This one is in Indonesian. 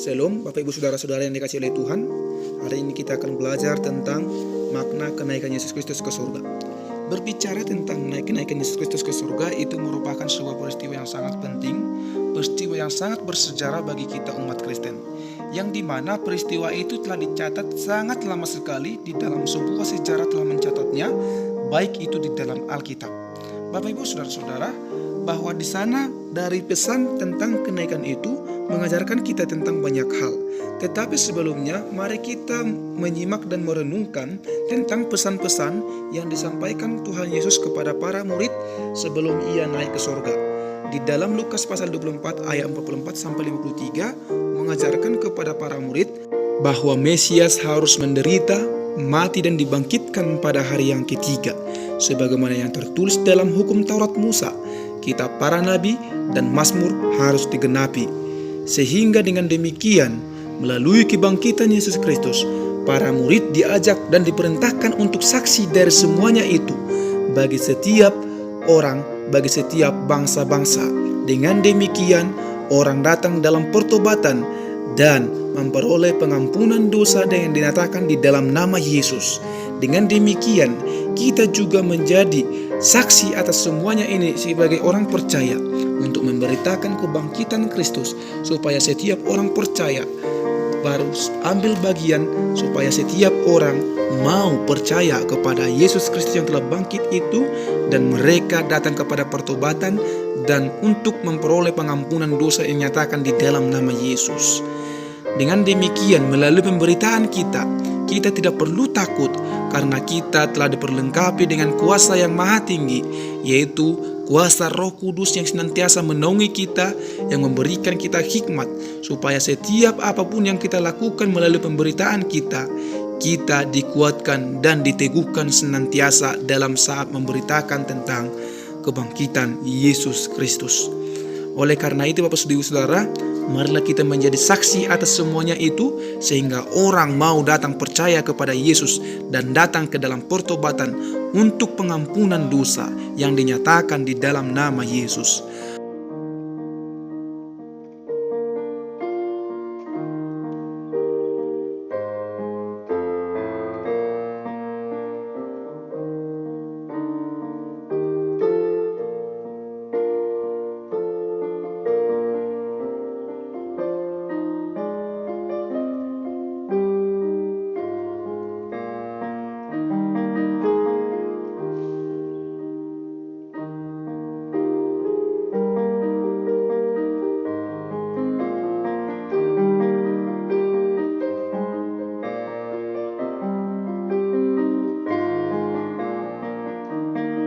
Shalom Bapak Ibu Saudara-saudara yang dikasihi oleh Tuhan. Hari ini kita akan belajar tentang makna kenaikan Yesus Kristus ke surga. Berbicara tentang kenaikan Yesus Kristus ke surga itu merupakan sebuah peristiwa yang sangat penting, peristiwa yang sangat bersejarah bagi kita umat Kristen, yang dimana peristiwa itu telah dicatat sangat lama sekali di dalam sebuah sejarah telah mencatatnya, baik itu di dalam Alkitab. Bapak Ibu Saudara-saudara, bahwa di sana dari pesan tentang kenaikan itu mengajarkan kita tentang banyak hal. Tetapi sebelumnya mari kita menyimak dan merenungkan tentang pesan-pesan yang disampaikan Tuhan Yesus kepada para murid sebelum ia naik ke surga. Di dalam Lukas pasal 24 ayat 44 sampai 53 mengajarkan kepada para murid bahwa Mesias harus menderita, mati dan dibangkitkan pada hari yang ketiga, sebagaimana yang tertulis dalam hukum Taurat Musa, kitab para nabi dan Mazmur harus digenapi. Sehingga dengan demikian, melalui kebangkitan Yesus Kristus, para murid diajak dan diperintahkan untuk saksi dari semuanya itu bagi setiap orang, bagi setiap bangsa-bangsa. Dengan demikian, orang datang dalam pertobatan dan memperoleh pengampunan dosa dengan dinyatakan di dalam nama Yesus. Dengan demikian, kita juga menjadi saksi atas semuanya ini sebagai orang percaya untuk memberitakan kebangkitan Kristus, supaya setiap orang percaya baru ambil bagian, supaya setiap orang mau percaya kepada Yesus Kristus yang telah bangkit itu, dan mereka datang kepada pertobatan dan untuk memperoleh pengampunan dosa yang dinyatakan di dalam nama Yesus. Dengan demikian, melalui pemberitaan kita tidak perlu takut, karena kita telah diperlengkapi dengan kuasa yang maha tinggi, yaitu kuasa Roh Kudus yang senantiasa menaungi kita, yang memberikan kita hikmat, supaya setiap apapun yang kita lakukan melalui pemberitaan kita dikuatkan dan diteguhkan senantiasa dalam saat memberitakan tentang kebangkitan Yesus Kristus. Oleh karena itu Bapak Saudara, marilah kita menjadi saksi atas semuanya itu, sehingga orang mau datang percaya kepada Yesus dan datang ke dalam pertobatan untuk pengampunan dosa yang dinyatakan di dalam nama Yesus.